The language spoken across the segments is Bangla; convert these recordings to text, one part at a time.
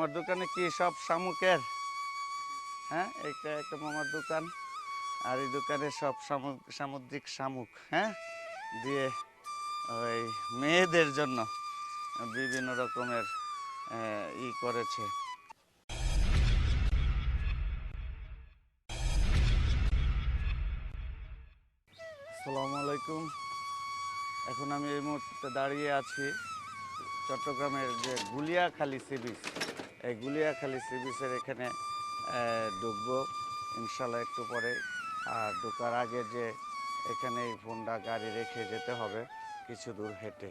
মামার দোকানে কি সব শামুকের? হ্যাঁ, এটা একটা মামার দোকান, আর এই দোকানে সব সামুদ্রিক শামুক, হ্যাঁ, দিয়ে ওই মেয়েদের জন্য বিভিন্ন রকমের ই করেছে। আসসালামু আলাইকুম। এখন আমি এই মুহূর্তে দাঁড়িয়ে আছি চট্টগ্রামের যে গুলিয়াখালী সি বিচ। এই গুলিয়াখালী সি বিচের এখানে ঢুকবো ইনশাল্লাহ একটু পরে। আর ঢোকার আগে যে এখানে এই হোন্ডা গাড়ি রেখে যেতে হবে কিছু দূর হেঁটে।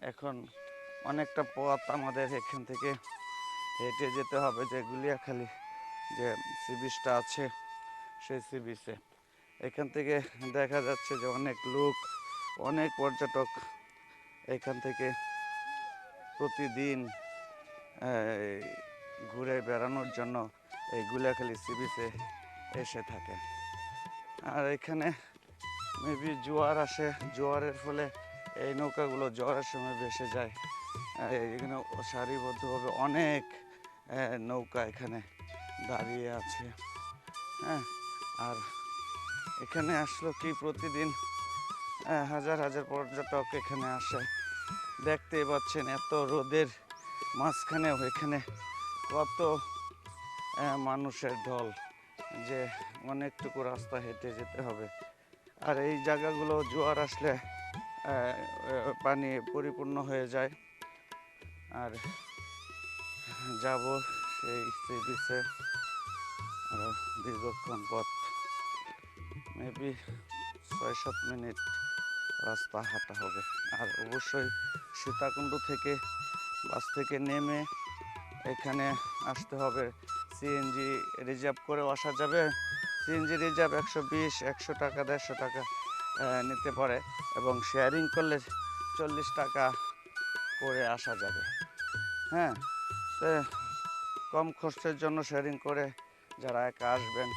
এখন অনেকটা পথ আমাদের এখান থেকে হেঁটে যেতে হবে যে গুলিয়াখালী যে সি বিচটা আছে সেই সি বিচে। এখান থেকে দেখা যাচ্ছে যে অনেক লোক, অনেক পর্যটক এখান থেকে প্রতিদিন ঘুরে বেড়ানোর জন্য এই গুলিয়াখালী সি বিচে এসে থাকে। আর এখানে মেবি জোয়ার আসে, জোয়ারের ফলে এই নৌকাগুলো জোয়ারের সময় ভেসে যায়। এখানে সারিবদ্ধভাবে অনেক নৌকা এখানে দাঁড়িয়ে আছে, হ্যাঁ। আর এখানে আসলো কি প্রতিদিন হাজার হাজার পর্যটক এখানে আসে। দেখতেই পাচ্ছেন এত রোদের মাঝখানেও এখানে কত মানুষের ঢল, যে অনেকটুকু রাস্তা হেঁটে যেতে হবে। আর এই জায়গাগুলো জোয়ার আসলে পানি পরিপূর্ণ হয়ে যায়। আর যাব সেই সি বিচে, আরও দীর্ঘক্ষণ পথ, মেবি ৬-৭ মিনিট রাস্তা হাঁটা হবে। আর অবশ্যই সীতাকুণ্ড থেকে বাস থেকে নেমে এখানে আসতে হবে। সিএনজি রিজার্ভ করেও আসা যাবে। সিএনজি রিজার্ভ ১২০, ১০০ টাকা, ১৫০ টাকা নিতে পারে, এবং শেয়ারিং করলে ৪০ টাকা করে আসা যাবে, হ্যাঁ। তো কম খরচের জন্য শেয়ারিং করে যারা একা আসবেন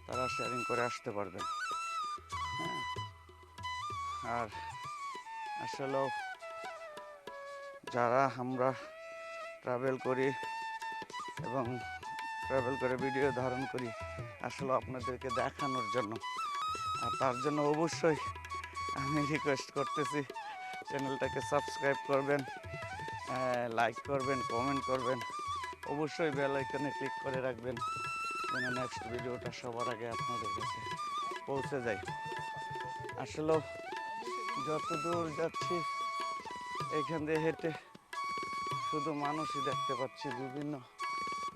তারা শেয়ারিং করে আসতে পারবেন, হ্যাঁ। আর আসলেও যারা আমরা ট্রাভেল করি এবং ট্রাভেল করে ভিডিও ধারণ করি আসলে আপনাদেরকে দেখানোর জন্য। আর তার জন্য অবশ্যই আমি রিকোয়েস্ট করতেছি চ্যানেলটাকে সাবস্ক্রাইব করবেন, লাইক করবেন, কমেন্ট করবেন, অবশ্যই বেল আইকনে ক্লিক করে রাখবেন যেন নেক্সট ভিডিওটা সবার আগে আপনাদের কাছে পৌঁছে যায়। আসলেও যত দূর যাচ্ছি এখান দিয়ে হেঁটে শুধু মানুষই দেখতে পাচ্ছি, বিভিন্ন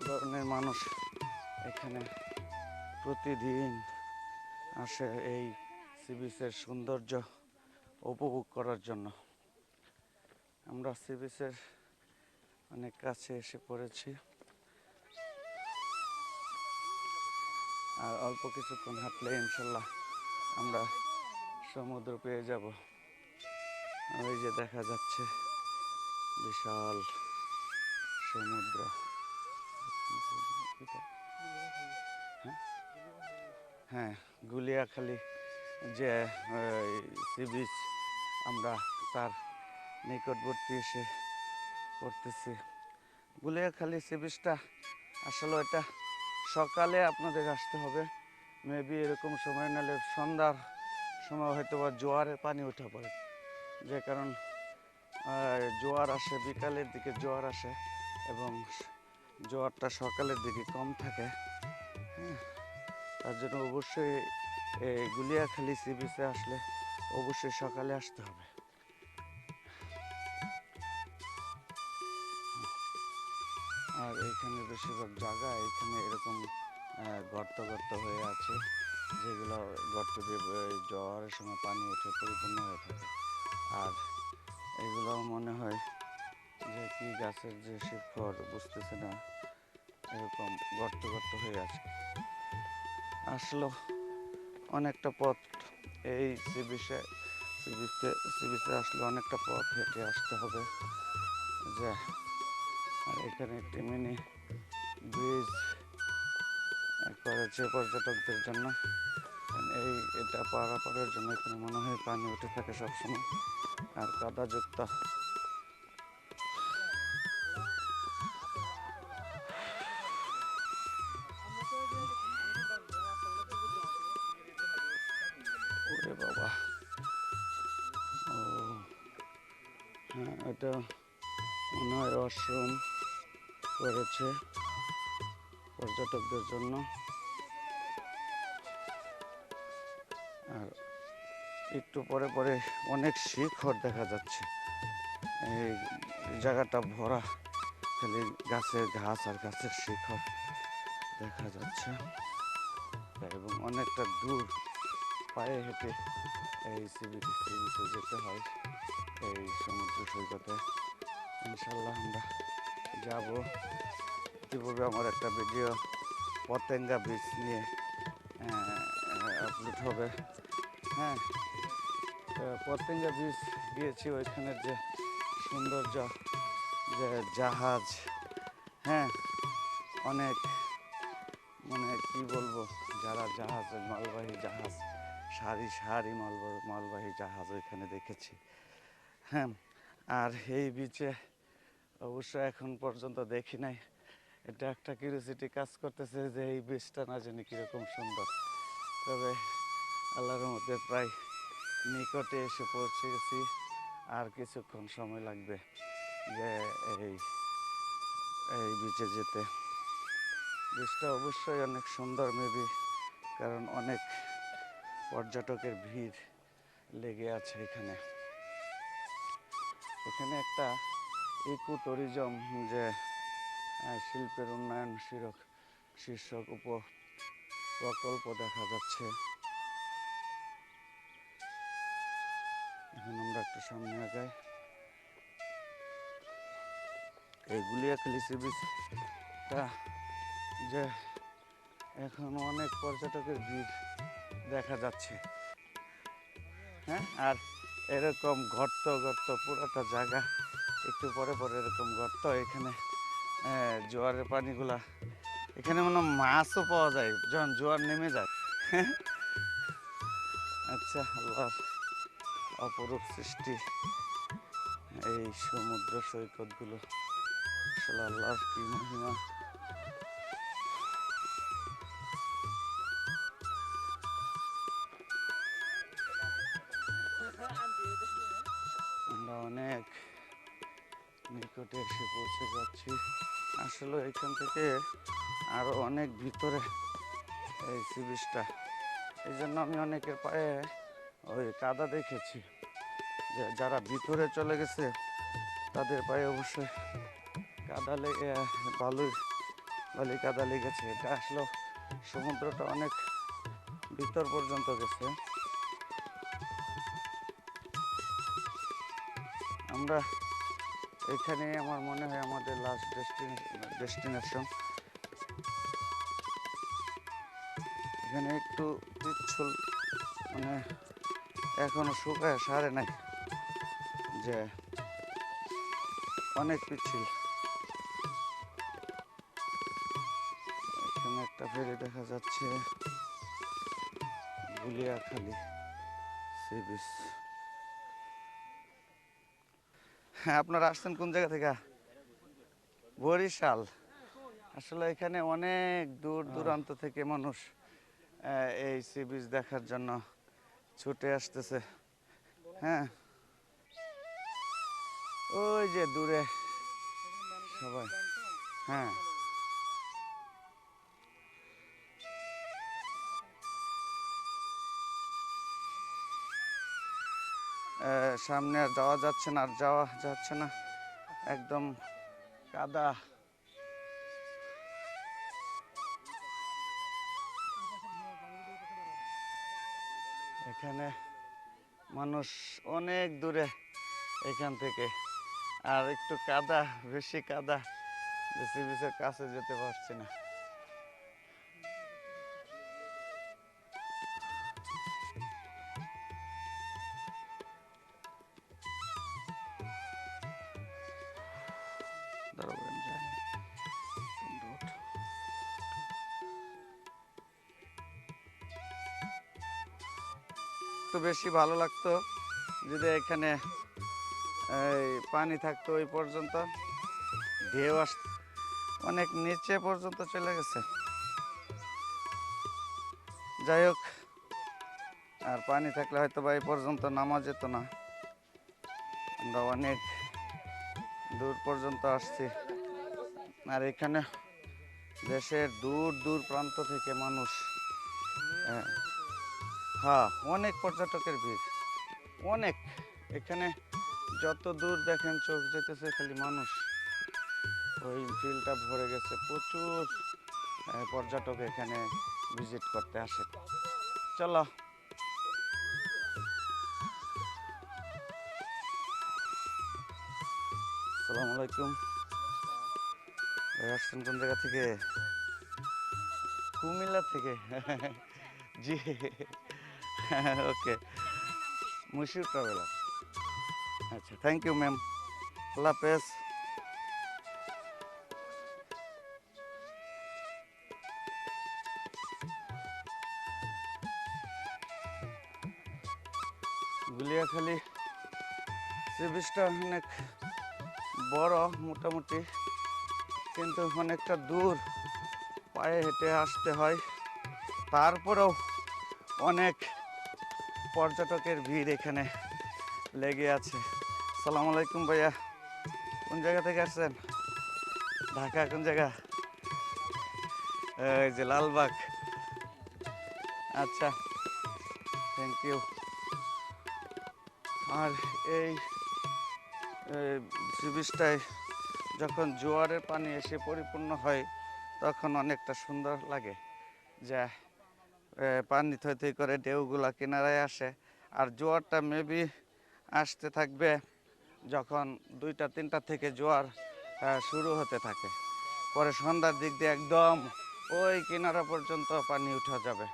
ধরনের মানুষ এখানে প্রতিদিন আসে এই সি বিচের সৌন্দর্য উপভোগ করার জন্য। আমরা সি বিচের অনেক কাছে এসে পড়েছি, আর অল্প কিছুক্ষণ হাঁটলে ইনশাল্লাহ আমরা সমুদ্র পেয়ে যাব। ওই যে দেখা যাচ্ছে বিশাল সমুদ্র। হ্যাঁ, গুলিয়াখালী যে সি বিচ, আমরা তার নিকটবর্তী এসে পড়তেছি। গুলিয়াখালী সি বিচটা আসলে এটা সকালে আপনাদের আসতে হবে, মেবি এরকম সময় নালে সন্ধ্যার সময় হয়তো বা জোয়ারের পানি উঠে পড়ে, যে কারণ জোয়ার আসে বিকালের দিকে, জোয়ার আসে এবং জোয়ারটা সকালের দিকে কম থাকে, হ্যাঁ। তার জন্য অবশ্যই এই গুলিয়াখালী সি বিচে আসলে অবশ্যই সকালে আসতে হবে। আর এখানে বেশিরভাগ জায়গা এখানে এরকম গর্ত গর্ত হয়ে আছে, যেগুলো গর্ত দিয়ে ঝড়ের সময় পানি উঠে পরিপূর্ণ হয়ে থাকে। আর এগুলো মনে হয় যে কি গাছের যে শিকড় বুঝতেছে না, এরকম গর্ত গর্ত হয়ে আছে। আসলে অনেকটা পথ এই সি বিচে আসলে অনেকটা পথ হেঁটে আসতে হবে। যে আর এখানে একটি মিনি ব্রিজ করেছে পর্যটকদের জন্য। এটা পারাপারের জন্য এখানে মনে হয় পানি উঠে থাকে সবসময়, আর কাদাযুক্ত। ওরে বাবা, ও হ্যাঁ, এটা মনে হয় ওয়াশরুম করেছে পর্যটকদের জন্য। আর একটু পরে পরে অনেক শিখর দেখা যাচ্ছে। এই জায়গাটা ভরা খালি গাছের ঘাস আর গাছের শিখর দেখা যাচ্ছে, এবং অনেকটা দূর পায়ে হেঁটে এই সি বিচে যেতে হয়, এই সমুদ্র সৈকতে। ইনশাল্লাহ আমরা যাব। ইতিপূর্বে আমার একটা ভিডিও পতেঙ্গা বিচ নিয়ে আপলোড হবে। হ্যাঁ, পতেঙ্গা বিচ গিয়েছি, ওইখানের যে সৌন্দর্য, যে জাহাজ, হ্যাঁ অনেক, মানে কি বলবো, যারা জাহাজ, মালবাহী জাহাজ, সারি সারি মালবাহী জাহাজ ওইখানে দেখেছি। হ্যাঁ, আর এই বিচে অবশ্য এখন পর্যন্ত দেখি নাই। এটা একটা কিউরিওসিটি কাজ করতেছে যে এই বিচটা না জানি কীরকম সুন্দর। তবে আল্লাহর মধ্যে প্রায় নিকটে এসে পৌঁছে গেছি, আর কিছুক্ষণ সময় লাগবে যে এই বিচে যেতে। বিচটা অবশ্যই অনেক সুন্দর মেবি, কারণ অনেক পর্যটকের ভিড় লেগে আছে এখানে। এখানে একটা ইকো ট্যুরিজম, যে শিল্পের উন্নয়ন শীর্ষক প্রকল্প দেখা যাচ্ছে। এখন আমরা একটু সামনে আগাই। এই গুলিয়াখালী সি বিচটা যে এখন অনেক পর্যটকের ভিড় দেখা যাচ্ছে। হ্যাঁ, আর এরকম গর্ত গর্ত পুরোটা জায়গা, একটু পরে পরে এরকম গর্ত। এখানে জোয়ারের পানিগুলা, এখানে মনে হয় মাছও পাওয়া যায় যখন জোয়ার নেমে যায়। আচ্ছা, আল্লাহর অপরূপ সৃষ্টি এই সমুদ্র সৈকতগুলো, আসলে আল্লাহর কি মহিমা। আমরা অনেক নিকটে এসে পৌঁছে যাচ্ছি। আসলে এখান থেকে আরো অনেক ভিতরে এই সি বিচটা, এই জন্য আমি অনেকের পায়ে ওই কাদা দেখেছি, যে যারা ভিতরে চলে গেছে তাদের পায়ে অবশ্যই কাদা লেগে, বালি কাদা লেগেছে। এটা আসলে সমুদ্রটা অনেক ভিতর পর্যন্ত গেছে। আমরা এখানে, আমার মনে হয় আমাদের লাস্ট ডেস্টিনেশন। এখানে একটু পিচ্ছল, মানে এখনো শুকায় সারে নাই, যে অনেক পিচ্ছিল। এখানে একটা ফেরি দেখা যাচ্ছে, গুলিয়াখালী সি বিচ। হ্যাঁ, আপনারা আসছেন কোন জায়গা থেকে? বরিশাল। আসলে এখানে অনেক দূর দূরান্ত থেকে মানুষ এই সি বিচ দেখার জন্য ছুটে আসতেছে। হ্যাঁ, ওই যে দূরে সবাই। হ্যাঁ, সামনে আর যাওয়া যাচ্ছে না, একদম কাদা। এখানে মানুষ অনেক দূরে এখান থেকে, আর একটু কাদা, বেশি কাদা, যে সি বিচের কাছে যেতে পারছি না। দাঁড়াবেন, জানি তো বেশি ভালো লাগতো যদি এখানে এই পানি থাকতো ওই পর্যন্ত। ঢেউ অনেক নিচে পর্যন্ত চলে গেছে। যাই হোক, আর পানি থাকলে হয়তো বা এই পর্যন্ত নামা যেত না। আমরা অনেক দূর পর্যন্ত আসছি। আর এখানে দেশের দূর দূর প্রান্ত থেকে মানুষ, হ্যাঁ অনেক পর্যটকের ভিড়, অনেক। এখানে যত দূর দেখেন চোখ যেতেছে খালি মানুষ, ওই ফিল্ডটা ভরে গেছে, প্রচুর পর্যটক এখানে ভিজিট করতে আসে। চলো, আসসালামু আলাইকুম। আসছেন কোন জায়গা থেকে? কুমিল্লা থেকে? জি, ওকে। মুশির ট্রাভেলার। আচ্ছা, থ্যাংক ইউ ম্যাম, আল্লাহ হাফেজ। গুলিয়াখালী সি বিচটা অনেক বড় মোটামুটি, কিন্তু অনেকটা দূর পায়ে হেঁটে আসতে হয়। তারপরেও অনেক পর্যটকের ভিড় এখানে লেগে আছে। সালাম আলাইকুম ভাইয়া, কোন জায়গা থেকে আসছেন? ঢাকা কোন জায়গা? এই যে লালবাগ। আচ্ছা, থ্যাংক ইউ। আর এই সি বিচটায় যখন জোয়ারের পানি এসে পরিপূর্ণ হয় তখন অনেকটা সুন্দর লাগে, যে পানি থই থই করে ঢেউগুলা কিনারায় আসে। আর জোয়ারটা মেবি আসতে থাকবে যখন 2টা 3টা থেকে জোয়ার শুরু হতে থাকে, পরে সন্ধ্যার দিক দিয়ে একদম ওই কিনারা পর্যন্ত পানি উঠে যাবে।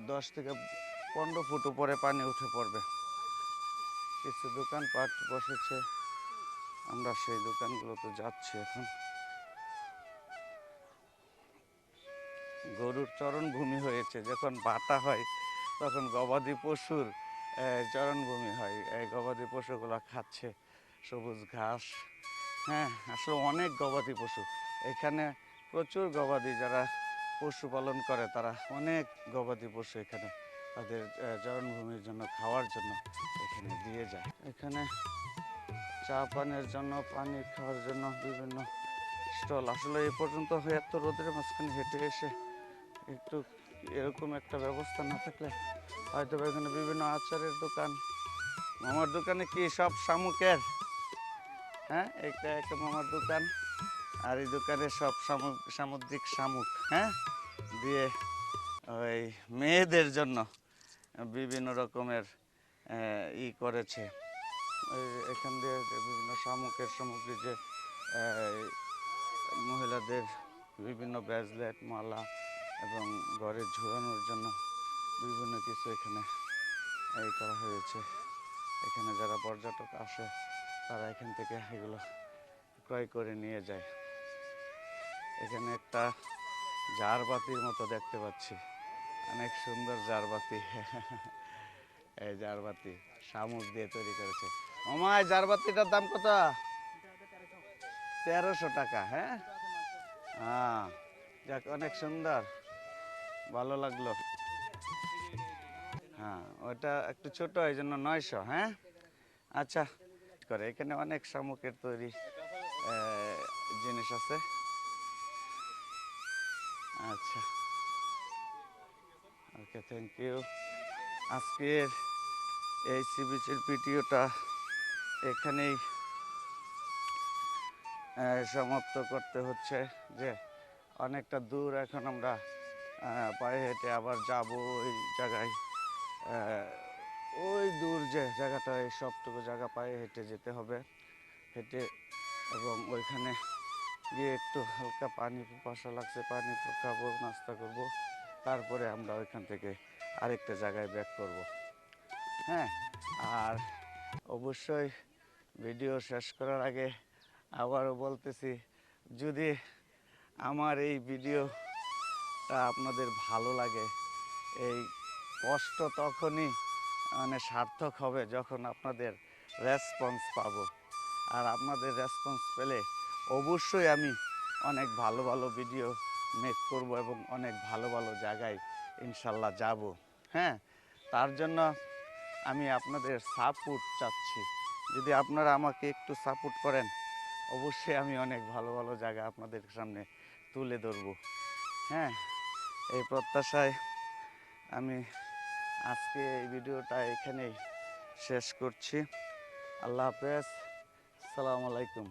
10 থেকে 15 ফুট উপরে পানি উঠে পড়বে। কিছু দোকানপাট বসেছে, আমরা সেই দোকানগুলোতে যাচ্ছি এখন। গরুর চরণভূমি হয়েছে, যখন বাটা হয় তখন গবাদি পশুর চরণভূমি হয়। এই গবাদি পশুগুলো খাচ্ছে সবুজ ঘাস। হ্যাঁ, আসলে অনেক গবাদি পশু এখানে, প্রচুর গবাদি যারা পশুপালন করে তারা অনেক গবাদি পশু এখানে তাদের চরণভূমির জন্য খাওয়ার জন্য এখানে দিয়ে যায়। এখানে চা পানের জন্য, পানি খাওয়ার জন্য বিভিন্ন স্টল। আসলে এই পর্যন্ত এত রোদের মাঝখানে হেঁটে এসে একটু এরকম একটা ব্যবস্থা না থাকলে হয়তো এখানে বিভিন্ন আচারের দোকান। মামার দোকানে কি সব শামুকের? হ্যাঁ, একটা একটা মামার দোকান, আর এই দোকানে সব সামুদ্রিক শামুক, হ্যাঁ, দিয়ে ওই মেয়েদের জন্য বিভিন্ন রকমের করেছে। এখান দিয়ে বিভিন্ন শামুকের সামগ্রী, যে মহিলাদের বিভিন্ন ব্রেসলেট, মালা এবং ঘরে ঝোলানোর জন্য বিভিন্ন কিছু এখানে করা হয়েছে। এখানে যারা পর্যটক আসে তারা এখান থেকে এগুলো ক্রয় করে নিয়ে যায়। এখানে একটা জারবাতির মতো দেখতে পাচ্ছি, অনেক সুন্দর জারবাতি। এই জারবাতি শামুক দিয়ে তৈরি করেছে। মামা, জারবাতিটার দাম কত? 1300 টাকা। হ্যাঁ, হ্যাঁ, যাক, অনেক সুন্দর, ভালো লাগলো। হ্যাঁ, ওটা একটু ছোট, এই জন্য 900। হ্যাঁ, আচ্ছা, করে এখানে অনেক শামুকের তৈরি জিনিস আছে। আচ্ছা, ওকে, থ্যাংক ইউ। আজকের এই সি বিচের ভিডিওটা এখানেই সমাপ্ত করতে হচ্ছে, যে অনেকটা দূর এখন আমরা পায়ে হেঁটে আবার যাব ওই জায়গায়। ওই দূর যে জায়গাটা, এই সবটুকু জায়গা পায়ে হেঁটে যেতে হবে, হেঁটে, এবং ওইখানে গিয়ে একটু হালকা পানি পিপাসা লাগছে, পানি খাবো, নাস্তা করব, তারপরে আমরা ওইখান থেকে আরেকটা জায়গায় ব্যাক করব। হ্যাঁ, আর অবশ্যই ভিডিও শেষ করার আগে আবারও বলতেছি, যদি আমার এই ভিডিওটা আপনাদের ভালো লাগে, এই কষ্ট তখনই মানে সার্থক হবে যখন আপনাদের রেসপন্স পাবো। আর আপনাদের রেসপন্স পেলে অবশ্যই আমি অনেক ভালো ভালো ভিডিও মেক করব এবং অনেক ভালো ভালো জায়গায় ইনশাল্লাহ যাব। হ্যাঁ, তার জন্য আমি আপনাদের সাপোর্ট চাচ্ছি। যদি আপনারা আমাকে একটু সাপোর্ট করেন, অবশ্যই আমি অনেক ভালো ভালো জায়গা আপনাদের সামনে তুলে ধরব। হ্যাঁ, এই প্রত্যাশায় আমি আজকে এই ভিডিওটা এখানেই শেষ করছি। আল্লাহ হাফেজ, আসসালামু আলাইকুম।